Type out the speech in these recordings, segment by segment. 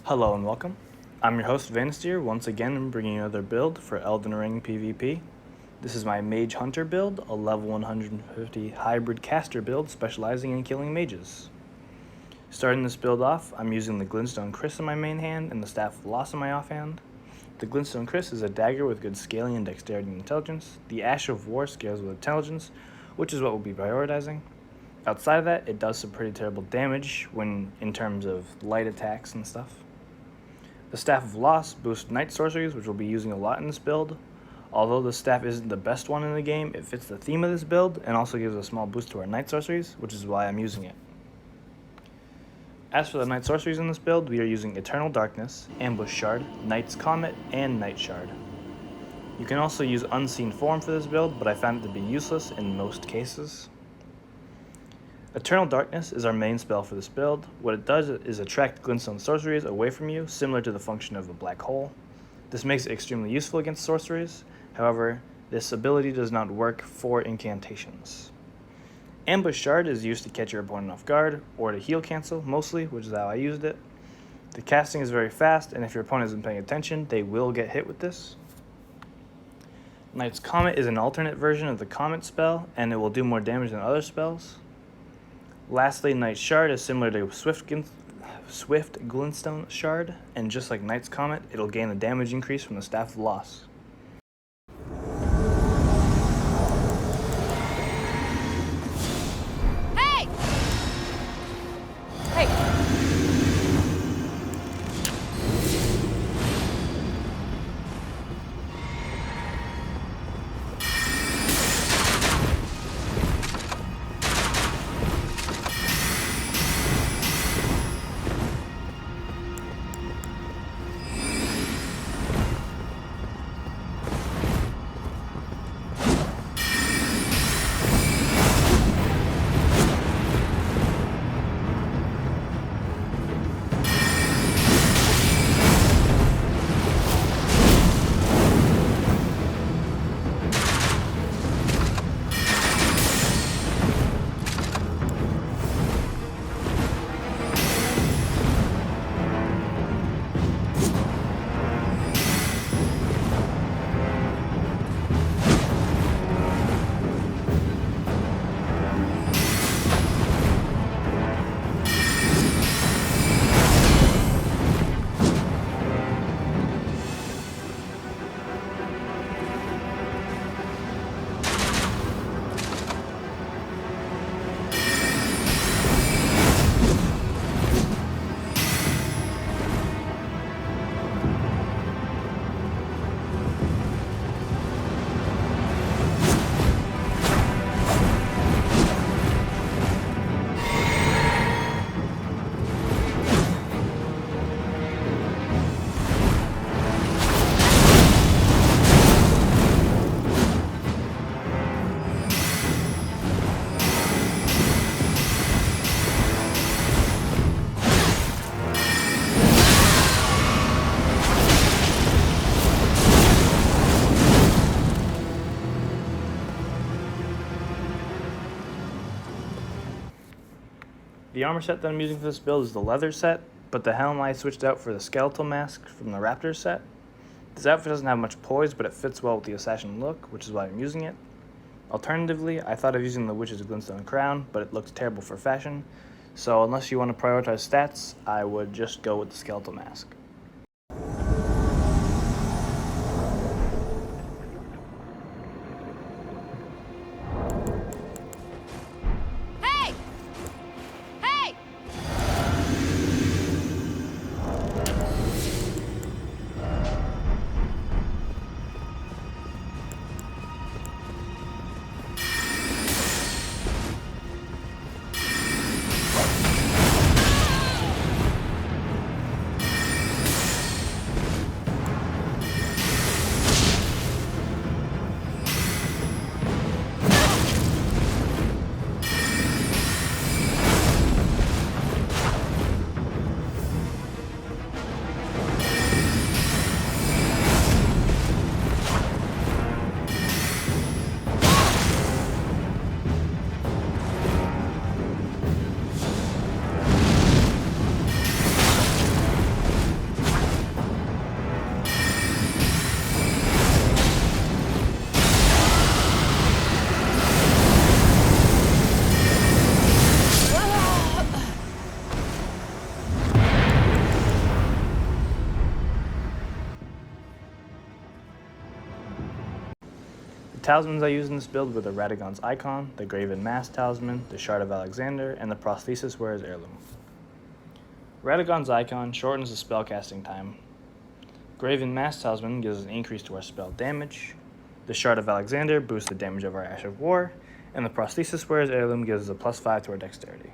Hello and welcome. I'm your host Vanisteer, once again bringing another build for Elden Ring PvP. This is my Mage Hunter build, a level 150 hybrid caster build specializing in killing mages. Starting this build off, I'm using the Glintstone Kris in my main hand and the Staff of Loss in my offhand. The Glintstone Kris is a dagger with good scaling in dexterity and intelligence. The Ash of War scales with intelligence, which is what we'll be prioritizing. Outside of that, it does some pretty terrible damage when in terms of light attacks and stuff. The Staff of Loss boosts night sorceries, which we'll be using a lot in this build. Although the staff isn't the best one in the game, it fits the theme of this build and also gives a small boost to our night sorceries, which is why I'm using it. As for the night sorceries in this build, we are using Eternal Darkness, Ambush Shard, Knight's Comet, and Night Shard. You can also use Unseen Form for this build, but I found it to be useless in most cases. Eternal Darkness is our main spell for this build. What it does is attract glintstone sorceries away from you, similar to the function of a black hole. This makes it extremely useful against sorceries. However, this ability does not work for incantations. Ambush Shard is used to catch your opponent off guard, or to heal cancel, mostly, which is how I used it. The casting is very fast, and if your opponent isn't paying attention, they will get hit with this. Knight's Comet is an alternate version of the Comet spell, and it will do more damage than other spells. Lastly, Knight's Shard is similar to Swift Glintstone Shard, and just like Knight's Comet, it'll gain a damage increase from the Staff of Loss. Hey! Hey! The armor set that I'm using for this build is the leather set, but the helm I switched out for the skeletal mask from the raptor set. This outfit doesn't have much poise, but it fits well with the assassin look, which is why I'm using it. Alternatively, I thought of using the Witch's Glintstone crown, but it looks terrible for fashion, so unless you want to prioritize stats, I would just go with the skeletal mask. Hey! Hey! talismans I used in this build were the Radagon's Icon, the Graven Mask Talisman, the Shard of Alexander, and the Prosthesis Wearer's Heirloom. Radagon's Icon shortens the spellcasting time. Graven Mask Talisman gives an increase to our spell damage. The Shard of Alexander boosts the damage of our Ash of War, and the Prosthesis Wearer's Heirloom gives us a +5 to our dexterity.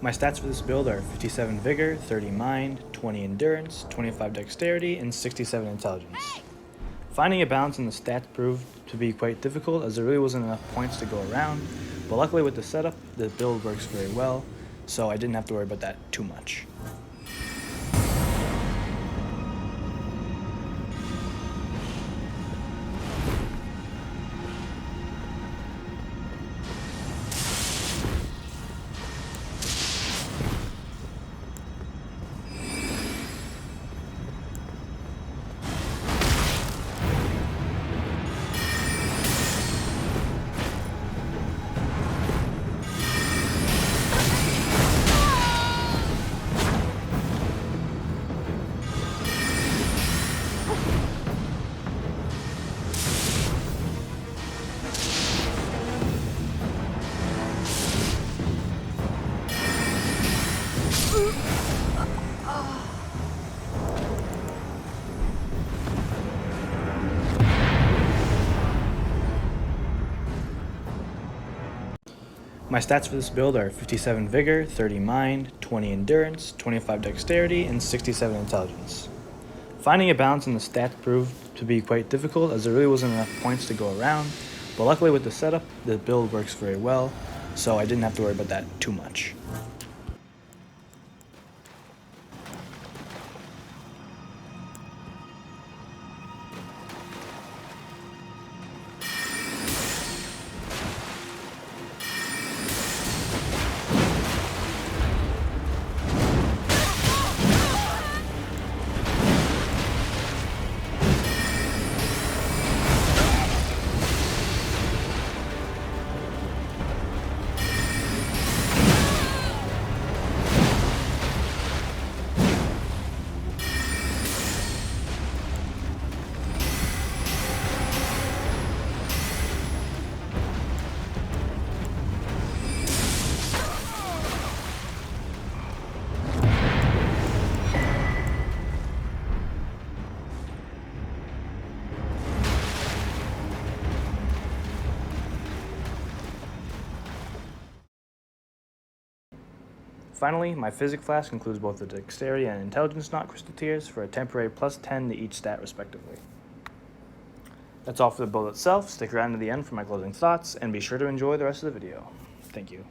My stats for this build are 57 Vigor, 30 Mind, 20 Endurance, 25 Dexterity, and 67 Intelligence. Finding a balance in the stats proved to be quite difficult as there really wasn't enough points to go around, but luckily with the setup, the build works very well, so I didn't have to worry about that too much. My stats for this build are 57 Vigor, 30 Mind, 20 Endurance, 25 Dexterity, and 67 Intelligence. Finding a balance in the stats proved to be quite difficult as there really wasn't enough points to go around, but luckily with the setup, the build works very well, so I didn't have to worry about that too much. Finally, my Physic Flask includes both the Dexterity and Intelligence Knot Crystal Tears for a temporary +10 to each stat respectively. That's all for the build itself. Stick around to the end for my closing thoughts, and be sure to enjoy the rest of the video. Thank you.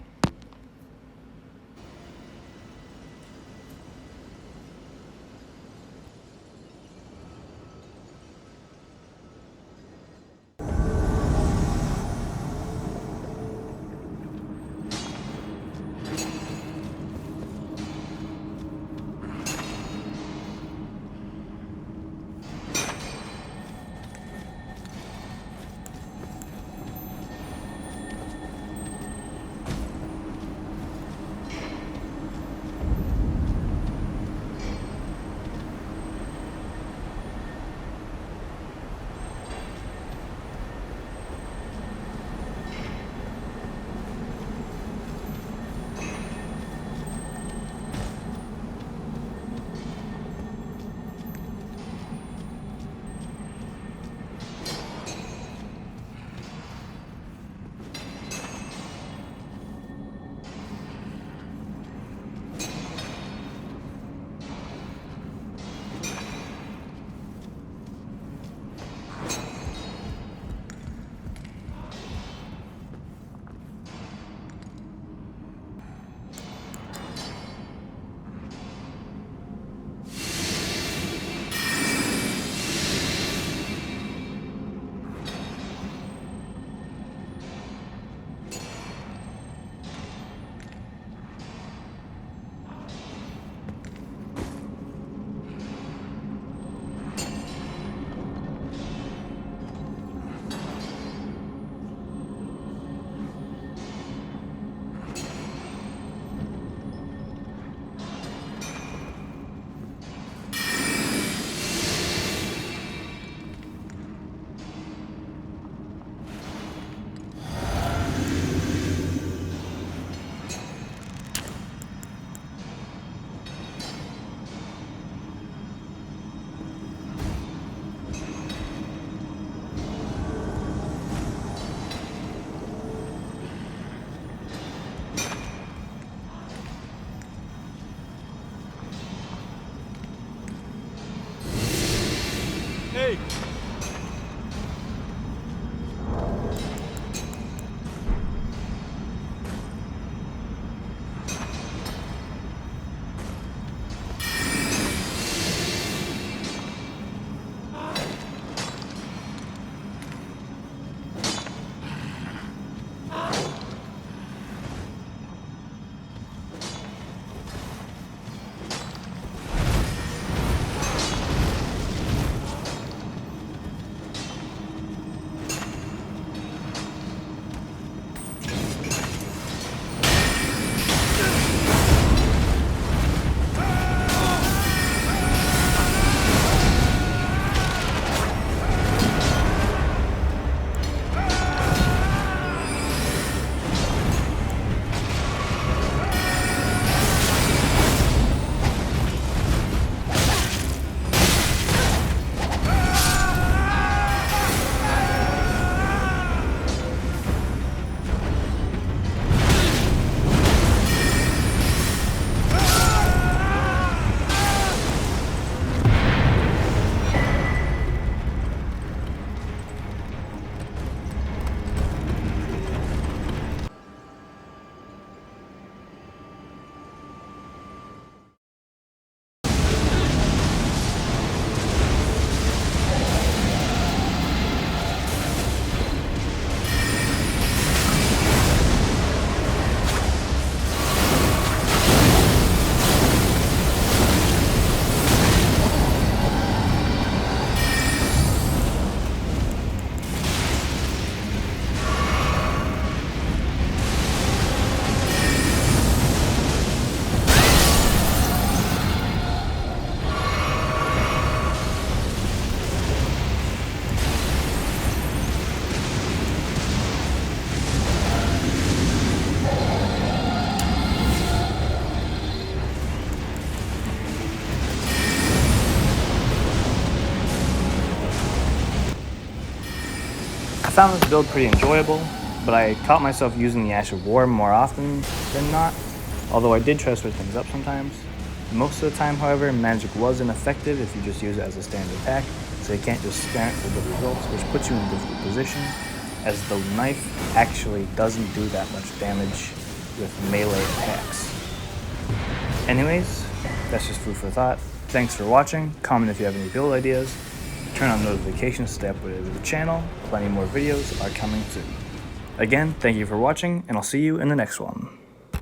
Hey! I found this build pretty enjoyable, but I caught myself using the Ash of War more often than not, although I did try to switch things up sometimes. Most of the time, however, magic was ineffective if you just use it as a standard attack, so you can't just spam it for good results, which puts you in a difficult position, as the knife actually doesn't do that much damage with melee attacks. Anyways, that's just food for thought. Thanks for watching, comment if you have any build ideas, turn on notifications to stay updated with the channel, plenty more videos are coming soon. Again, thank you for watching, and I'll see you in the next one.